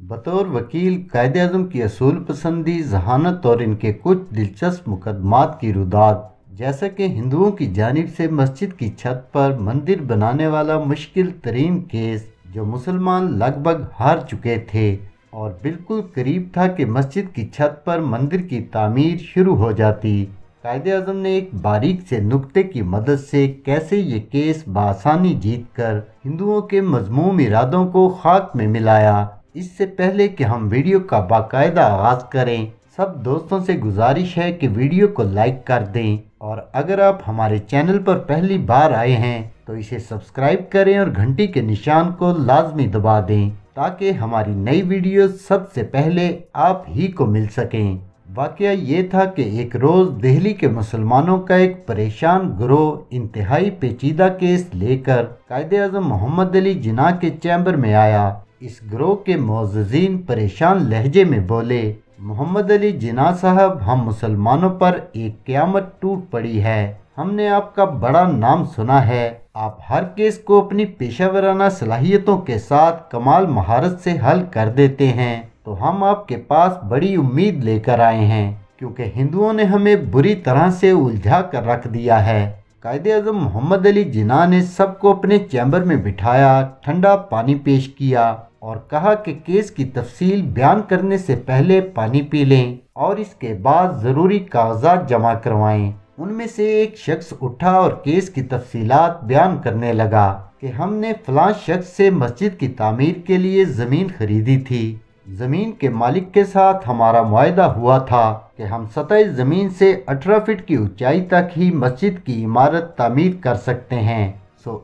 बतौर वकील कायदे आज़म की असूल पसंदी, जहानत और इनके कुछ दिलचस्प मुकदमात की रुदात, जैसा कि हिंदुओं की जानिब से मस्जिद की छत पर मंदिर बनाने वाला मुश्किल तरीन केस जो मुसलमान लगभग हार चुके थे और बिल्कुल करीब था कि मस्जिद की छत पर मंदिर की तामीर शुरू हो जाती। कायदे आज़म ने एक बारीक से नुक्ते की मदद से कैसे ये केस बआसानी जीत कर हिंदुओं के मज़मूम इरादों को खाक में मिलाया। इससे पहले कि हम वीडियो का बाकायदा आगाज़ करें, सब दोस्तों से गुजारिश है कि वीडियो को लाइक कर दें और अगर आप हमारे चैनल पर पहली बार आए हैं तो इसे सब्सक्राइब करें और घंटी के निशान को लाजमी दबा दें ताकि हमारी नई वीडियो सबसे पहले आप ही को मिल सकें। वाक़या ये था कि एक रोज़ दिल्ली के मुसलमानों का एक परेशान गिरोह इंतहाई पेचीदा केस लेकर कायदे आज़म मोहम्मद अली जिन्ना के चैम्बर में आया। इस गिरोह के मुअज़्ज़िज़ीन परेशान लहजे में बोले, मोहम्मद अली जिन्ना साहब, हम मुसलमानों पर एक क़यामत टूट पड़ी है। हमने आपका बड़ा नाम सुना है, आप हर केस को अपनी पेशावराना सलाहियतों के साथ कमाल महारत से हल कर देते हैं, तो हम आपके पास बड़ी उम्मीद लेकर आए हैं क्योंकि हिंदुओं ने हमें बुरी तरह से उलझा कर रख दिया है। कायदे आज़म मोहम्मद अली जिन्ना ने सबको अपने चैम्बर में बिठाया, ठंडा पानी पेश किया और कहा कि केस की तफसील बयान करने से पहले पानी पी लें और इसके बाद ज़रूरी कागजात जमा करवाएं। उनमें से एक शख्स उठा और केस की तफसीलात बयान करने लगा कि हमने फलां शख्स से मस्जिद की तामीर के लिए ज़मीन खरीदी थी। ज़मीन के मालिक के साथ हमारा मुआहदा हुआ था कि हम सतह ज़मीन से 18 फीट की ऊंचाई तक ही मस्जिद की इमारत तामीर कर सकते हैं।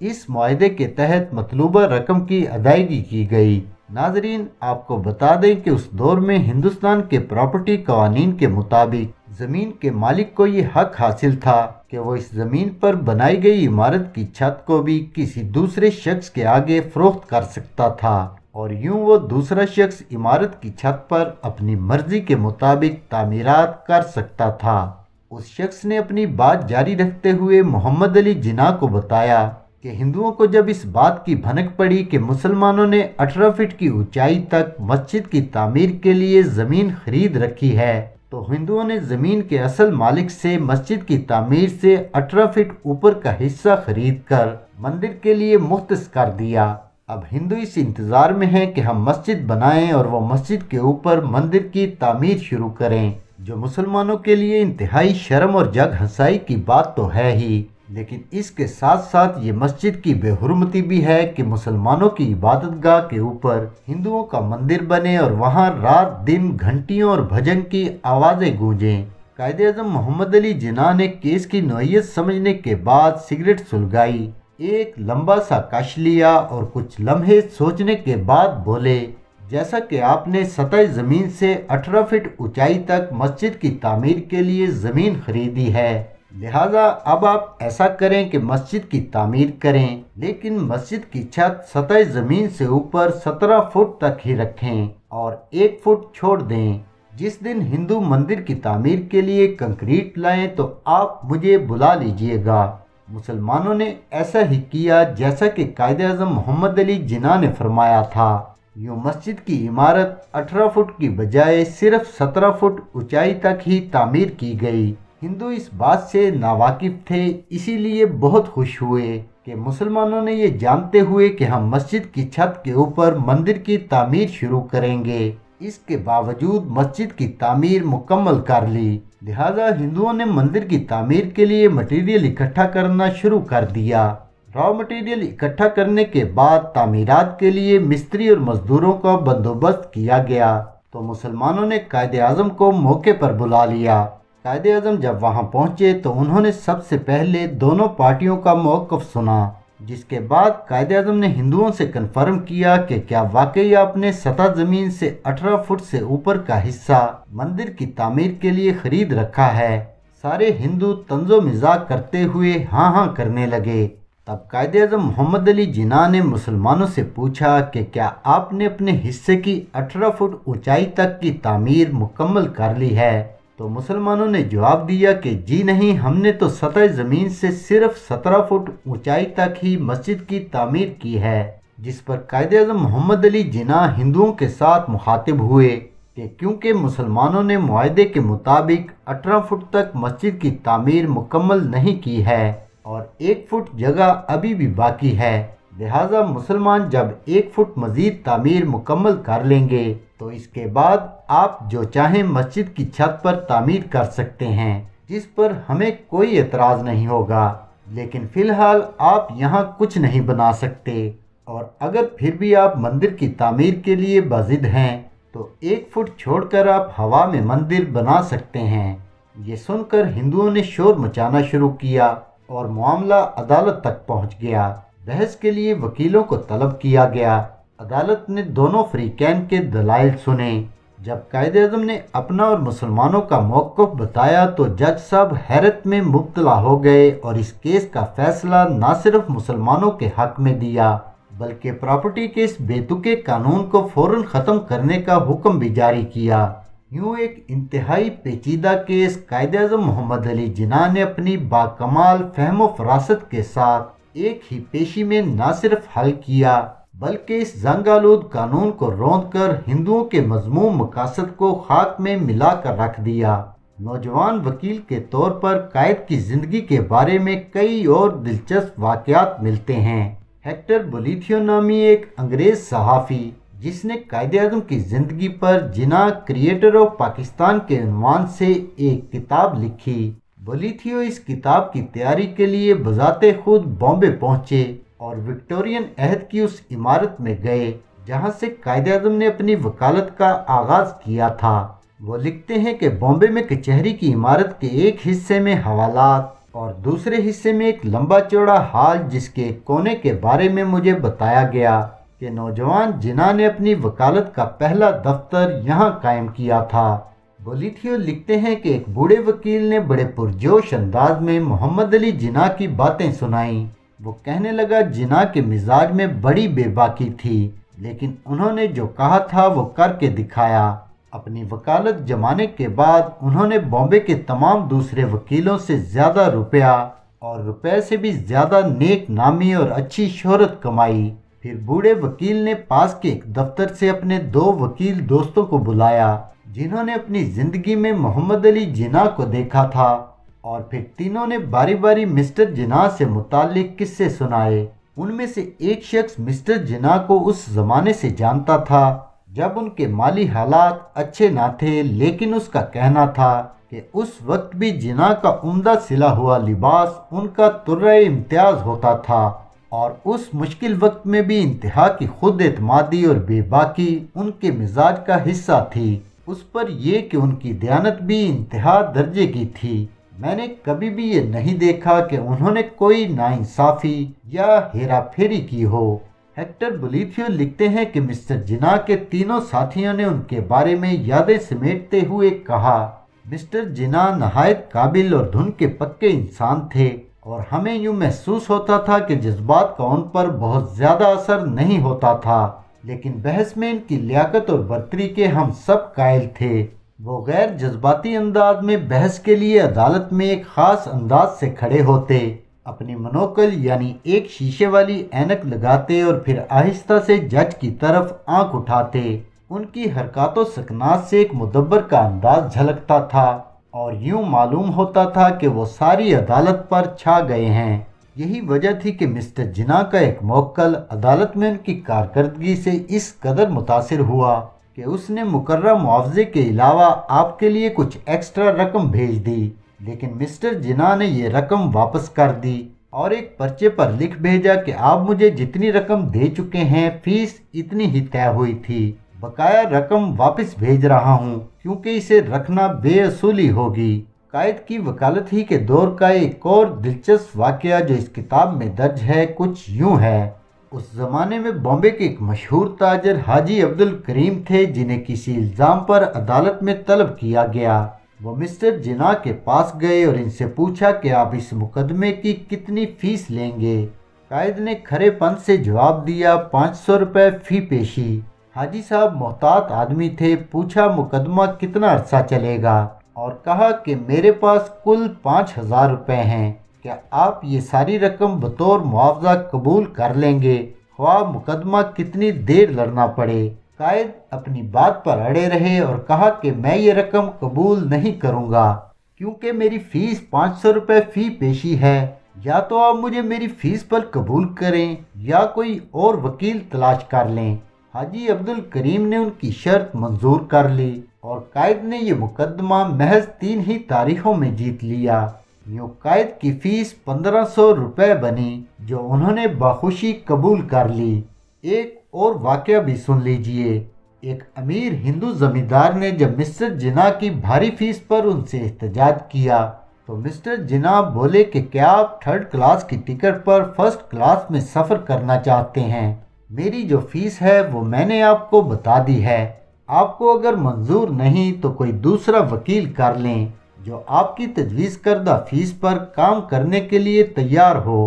इस मुआहदे के तहत मतलूबा रकम की अदायगी की गई। नाजरीन, आपको बता दें कि उस दौर में हिंदुस्तान के प्रॉपर्टी कवानीन के मुताबिक ज़मीन के मालिक को ये हक हासिल था कि वो इस ज़मीन पर बनाई गई इमारत की छत को भी किसी दूसरे शख्स के आगे फरोख्त कर सकता था और यूं वो दूसरा शख्स इमारत की छत पर अपनी मर्जी के मुताबिक तामीरात कर सकता था। उस शख्स ने अपनी बात जारी रखते हुए मोहम्मद अली जिन्ना को बताया कि हिंदुओं को जब इस बात की भनक पड़ी कि मुसलमानों ने 18 फीट की ऊंचाई तक मस्जिद की तामीर के लिए ज़मीन खरीद रखी है, तो हिंदुओं ने ज़मीन के असल मालिक से मस्जिद की तामीर से 18 फीट ऊपर का हिस्सा खरीद कर मंदिर के लिए मुख्तस कर दिया। अब हिंदू इस इंतज़ार में हैं कि हम मस्जिद बनाएं और वो मस्जिद के ऊपर मंदिर की तामीर शुरू करें, जो मुसलमानों के लिए इंतहाई शर्म और जग हंसाई की बात तो है ही, लेकिन इसके साथ साथ ये मस्जिद की बेहुरमती भी है कि मुसलमानों की इबादतगाह के ऊपर हिंदुओं का मंदिर बने और वहाँ रात दिन घंटियों और भजन की आवाज़ें गूंजें। कायदे आज़म मोहम्मद अली जिन्ना ने केस की नौइयत समझने के बाद सिगरेट सुलगाई, एक लंबा सा कश लिया और कुछ लम्हे सोचने के बाद बोले, जैसा कि आपने सतह ज़मीन से 18 फीट ऊंचाई तक मस्जिद की तामीर के लिए ज़मीन खरीदी है, लिहाजा अब आप ऐसा करें कि मस्जिद की तामीर करें, लेकिन मस्जिद की छत सतह ज़मीन से ऊपर 17 फुट तक ही रखें और 1 फुट छोड़ दें। जिस दिन हिंदू मंदिर की तामीर के लिए कंक्रीट लाएं तो आप मुझे बुला लीजिएगा। मुसलमानों ने ऐसा ही किया जैसा कि कायदे आज़म मोहम्मद अली जिन्ना ने फरमाया था। यूँ मस्जिद की इमारत 18 फुट की बजाय सिर्फ 17 फुट ऊंचाई तक ही तामीर की गई। हिंदू इस बात से नावाकिफ थे, इसीलिए बहुत खुश हुए कि मुसलमानों ने ये जानते हुए कि हम मस्जिद की छत के ऊपर मंदिर की तामीर शुरू करेंगे, इसके बावजूद मस्जिद की तामीर मुकम्मल कर ली। लिहाजा हिंदुओं ने मंदिर की तामीर के लिए मटेरियल इकट्ठा करना शुरू कर दिया। रॉ मटेरियल इकट्ठा करने के बाद तामीरात के लिए मिस्त्री और मजदूरों का बंदोबस्त किया गया तो मुसलमानों ने कायदे आज़म को मौके पर बुला लिया। कायदे आज़म जब वहां पहुंचे तो उन्होंने सबसे पहले दोनों पार्टियों का मौक़िफ़ सुना, जिसके बाद कायदे आज़म ने हिंदुओं से कन्फर्म किया कि क्या वाकई आपने सतह ज़मीन से 18 फुट से ऊपर का हिस्सा मंदिर की तामीर के लिए खरीद रखा है। सारे हिंदू तंजो मिजाक करते हुए हाँ हाँ करने लगे। तब कायदे आज़म मोहम्मद अली जिन्ना ने मुसलमानों से पूछा कि क्या आपने अपने हिस्से की 18 फुट ऊंचाई तक की तामीर मुकम्मल कर ली है, तो मुसलमानों ने जवाब दिया कि जी नहीं, हमने तो सतह ज़मीन से सिर्फ 17 फुट ऊंचाई तक ही मस्जिद की तामीर की है। जिस पर कायद-ए-आज़म मोहम्मद अली जिन्ना हिंदुओं के साथ मुखातिब हुए कि क्योंकि मुसलमानों ने मुआहदे के मुताबिक 18 फुट तक मस्जिद की तामीर मुकम्मल नहीं की है और 1 फुट जगह अभी भी बाकी है, लिहाजा मुसलमान जब 1 फुट मजीद तामीर मुकम्मल कर लेंगे तो इसके बाद आप जो चाहें मस्जिद की छत पर तामीर कर सकते हैं, जिस पर हमें कोई एतराज़ नहीं होगा, लेकिन फ़िलहाल आप यहाँ कुछ नहीं बना सकते और अगर फिर भी आप मंदिर की तामीर के लिए बाज़िद हैं तो 1 फुट छोड़कर आप हवा में मंदिर बना सकते हैं। ये सुनकर हिंदुओं ने शोर मचाना शुरू किया और मामला अदालत तक पहुंच गया। बहस के लिए वकीलों को तलब किया गया। अदालत ने दोनों फरीकैन के दलाइल सुने। जब कायद-ए-आज़म ने अपना और मुसलमानों का मौक़िफ़ बताया तो जज साहब हैरत में मुब्तला हो गए और इस केस का फैसला न सिर्फ मुसलमानों के हक में दिया बल्कि प्रॉपर्टी के इस बेतुके कानून को फ़ौरन ख़त्म करने का हुक्म भी जारी किया। यूँ एक इंतहाई पेचीदा केस कायद-ए-आज़म मोहम्मद अली जिन्ना ने अपनी बाकमाल फहम व फरासत के साथ एक ही पेशी में न सिर्फ हल किया बल्कि इस जंग-आलूद कानून को रौंद कर हिंदुओं के मज़मूम मकासद को खाक में मिला कर रख दिया। नौजवान वकील के तौर पर कायद की ज़िंदगी के बारे में कई और दिलचस्प वाक़यात मिलते हैं। हेक्टर बोलिथियो नामी एक अंग्रेज़ सहाफ़ी जिसने कायद-ए-आज़म की ज़िंदगी पर जिन्ना क्रिएटर ऑफ पाकिस्तान के उन्वान से एक किताब लिखी। बोलिथियो इस किताब की तैयारी के लिए बज़ाते खुद बॉम्बे पहुँचे और विक्टोरियन अहद की उस इमारत में गए जहाँ से कायद-ए-आज़म ने अपनी वकालत का आगाज़ किया था। वो लिखते हैं कि बॉम्बे में कचहरी की इमारत के एक हिस्से में हवालात और दूसरे हिस्से में एक लंबा चौड़ा हॉल जिसके कोने के बारे में मुझे बताया गया कि नौजवान जिन्ना ने अपनी वकालत का पहला दफ्तर यहाँ कायम किया था। बोलिथियो लिखते हैं कि एक बूढ़े वकील ने बड़े पुरजोश अंदाज में मोहम्मद अली जिन्ना की बातें सुनाई। वो कहने लगा जिन्ना के मिजाज में बड़ी बेबाकी थी, लेकिन उन्होंने जो कहा था वो करके दिखाया। अपनी वकालत जमाने के बाद उन्होंने बॉम्बे के तमाम दूसरे वकीलों से ज़्यादा रुपया और रुपए से भी ज़्यादा नेक नामी और अच्छी शोहरत कमाई। फिर बूढ़े वकील ने पास के एक दफ्तर से अपने 2 वकील दोस्तों को बुलाया जिन्होंने अपनी ज़िंदगी में मोहम्मद अली जिन्ना को देखा था और फिर तीनों ने बारी बारी मिस्टर जिन्ना से मुताल्लिक किस्से सुनाए। उनमें से एक शख्स मिस्टर जिन्ना को उस ज़माने से जानता था जब उनके माली हालात अच्छे ना थे, लेकिन उसका कहना था कि उस वक्त भी जिन्ना का उम्दा सिला हुआ लिबास उनका तुर्रे इम्तियाज़ होता था और उस मुश्किल वक्त में भी इंतहा की खुद एतमादी और बेबाकी उनके मिजाज का हिस्सा थी। उस पर यह कि उनकी दयानत भी इंतहा दर्जे की थी। मैंने कभी भी ये नहीं देखा कि उन्होंने कोई नाइंसाफ़ी या हेरा फेरी की हो। हेक्टर बोलिथियो लिखते हैं कि मिस्टर जिन्ना के तीनों साथियों ने उनके बारे में यादें समेटते हुए कहा, मिस्टर जिन्ना नहायत काबिल और धुन के पक्के इंसान थे और हमें यूँ महसूस होता था कि जज्बात का उन पर बहुत ज़्यादा असर नहीं होता था, लेकिन बहस में इनकी लियाकत और बर्तरी के हम सब कायल थे। वो गैर जज्बाती अंदाज में बहस के लिए अदालत में एक ख़ास अंदाज से खड़े होते, अपनी मोनोकल यानी एक शीशे वाली ऐनक लगाते और फिर आहिस्ता से जज की तरफ आंख उठाते। उनकी हरकतों सकनात से एक मुदब्बर का अंदाज झलकता था और यूं मालूम होता था कि वो सारी अदालत पर छा गए हैं। यही वजह थी कि मिस्टर जिन्ना का एक मौक्कल अदालत में उनकी कारकर्दगी से इस कदर मुतासिर हुआ कि उसने मुकर्रर मुआवजे के अलावा आपके लिए कुछ एक्स्ट्रा रकम भेज दी, लेकिन मिस्टर जिन्ना ने ये रकम वापस कर दी और एक पर्चे पर लिख भेजा कि आप मुझे जितनी रकम दे चुके हैं फीस इतनी ही तय हुई थी, बकाया रकम वापस भेज रहा हूँ क्योंकि इसे रखना बेअसूली होगी। कायद की वकालत ही के दौर का एक और दिलचस्प वाक़या जो इस किताब में दर्ज है कुछ यूँ है। उस ज़माने में बॉम्बे के एक मशहूर ताजर हाजी अब्दुल करीम थे जिन्हें किसी इल्ज़ाम पर अदालत में तलब किया गया। वो मिस्टर जिन्ना के पास गए और इनसे पूछा कि आप इस मुकदमे की कितनी फ़ीस लेंगे। कायद ने खरेपन से जवाब दिया 500 रुपये फ़ी पेशी। हाजी साहब मोहतात आदमी थे, पूछा मुकदमा कितना अरसा चलेगा और कहा कि मेरे पास कुल 5000 रुपये हैं, क्या आप ये सारी रकम बतौर मुआवजा कबूल कर लेंगे, خواہ मुकदमा कितनी देर लड़ना पड़े। कायद अपनी बात पर अड़े रहे और कहा कि मैं ये रकम कबूल नहीं करूँगा क्योंकि मेरी फ़ीस 500 रुपये फ़ी पेशी है। या तो आप मुझे मेरी फ़ीस पर कबूल करें या कोई और वकील तलाश कर लें। हाजी अब्दुल करीम ने उनकी शर्त मंजूर कर ली और कायद ने ये मुकदमा महज 3 ही तारीखों में जीत लिया। यूँ कायद की फ़ीस 1500 रुपये बनी जो उन्होंने बखुशी कबूल कर ली। एक और वाक़या भी सुन लीजिए। एक अमीर हिंदू ज़मींदार ने जब मिस्टर जिन्ना की भारी फ़ीस पर उनसे एहतजाज किया तो मिस्टर जिन्ना बोले कि क्या आप 3rd क्लास की टिकट पर 1st क्लास में सफ़र करना चाहते हैं? मेरी जो फ़ीस है वो मैंने आपको बता दी है। आपको अगर मंजूर नहीं तो कोई दूसरा वकील कर लें जो आपकी तजवीज़ करदा फ़ीस पर काम करने के लिए तैयार हो।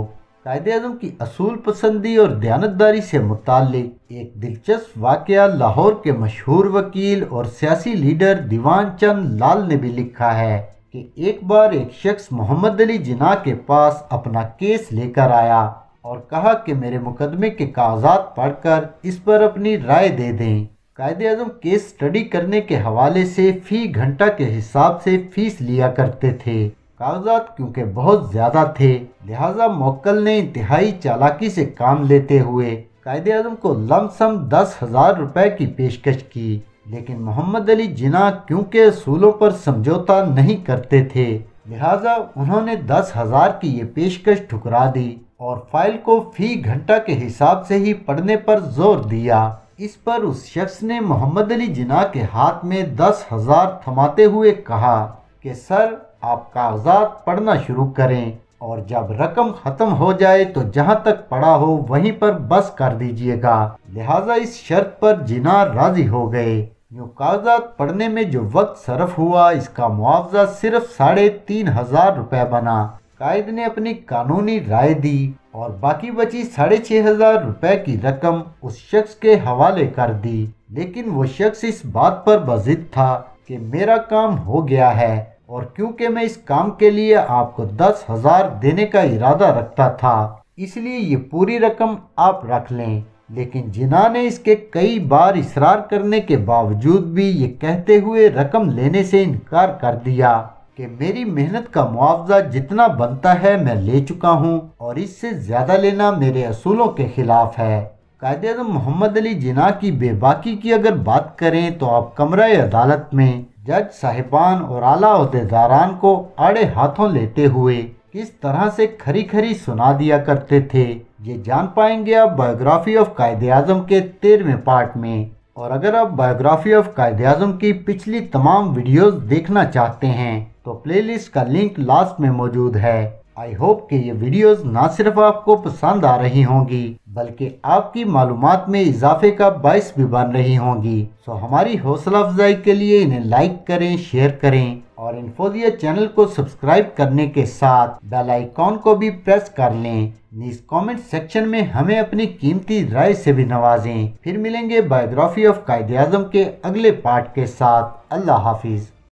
कायदे-आज़म की असूल पसंदी और दयानतदारी से मुताल्लिक एक दिलचस्प वाक़या लाहौर के मशहूर वकील और सियासी लीडर दीवान चंद लाल ने भी लिखा है कि एक बार एक शख्स मोहम्मद अली जिन्ना के पास अपना केस लेकर आया और कहा कि मेरे मुकदमे के कागजात पढ़कर इस पर अपनी राय दे दें। कायदे-आज़म केस स्टडी करने के हवाले से फ़ी घंटा के हिसाब से फ़ीस लिया करते थे। कागजात क्योंकि बहुत ज़्यादा थे लिहाजा मोक्कल ने इंतहाई चालाकी से काम लेते हुए कायदे-आज़म को लमसम 10,000 रुपये की पेशकश की, लेकिन मोहम्मद अली जिन्ना क्योंकि असूलों पर समझौता नहीं करते थे लिहाजा उन्होंने 10,000 की ये पेशकश ठुकरा दी और फाइल को फ़ी घंटा के हिसाब से ही पढ़ने पर जोर दिया। इस पर उस शख्स ने मोहम्मद अली जिन्ना के हाथ में 10,000 थमाते हुए कहा कि सर आप कागजात पढ़ना शुरू करें और जब रकम ख़त्म हो जाए तो जहां तक पढ़ा हो वहीं पर बस कर दीजिएगा। लिहाजा इस शर्त पर जिन्ना राज़ी हो गए। यूँ कागजात पढ़ने में जो वक्त सरफ हुआ इसका मुआवजा सिर्फ 3,500 रुपये बना। कायद ने अपनी कानूनी राय दी और बाकी बची 6,500 रुपये की रकम उस शख्स के हवाले कर दी, लेकिन वो शख्स इस बात पर बज़िद था कि मेरा काम हो गया है और क्योंकि मैं इस काम के लिए आपको 10,000 देने का इरादा रखता था इसलिए ये पूरी रकम आप रख लें। लेकिन जिन्ना ने इसके कई बार इसरार करने के बावजूद भी ये कहते हुए रकम लेने से इनकार कर दिया कि मेरी मेहनत का मुआवजा जितना बनता है मैं ले चुका हूँ और इससे ज़्यादा लेना मेरे असूलों के खिलाफ है। कायदे-आज़म मोहम्मद अली जिन्ना की बेबाकी की अगर बात करें तो आप कमरा अदालत में जज साहिबान और आला ओहदेदारान को आड़े हाथों लेते हुए किस तरह से खरी खरी सुना दिया करते थे ये जान पाएंगे आप बायोग्राफी ऑफ कायदे-आज़म के 13वें पार्ट में। और अगर आप बायोग्राफी ऑफ कायदे-आज़म की पिछली तमाम वीडियोस देखना चाहते हैं तो प्लेलिस्ट का लिंक लास्ट में मौजूद है। आई होप कि ये वीडियोस ना सिर्फ आपको पसंद आ रही होंगी बल्कि आपकी मालूमात में इजाफे का बाइस भी बन रही होंगी। सो हमारी हौसला अफजाई के लिए इन्हें लाइक करें, शेयर करें और इन्फोजिया चैनल को सब्सक्राइब करने के साथ बेल आइकॉन को भी प्रेस कर लें। नीचे कमेंट सेक्शन में हमें अपनी कीमती राय से भी नवाजें। फिर मिलेंगे बायोग्राफी ऑफ कायदे-आज़म के अगले पार्ट के साथ। अल्लाह हाफिज।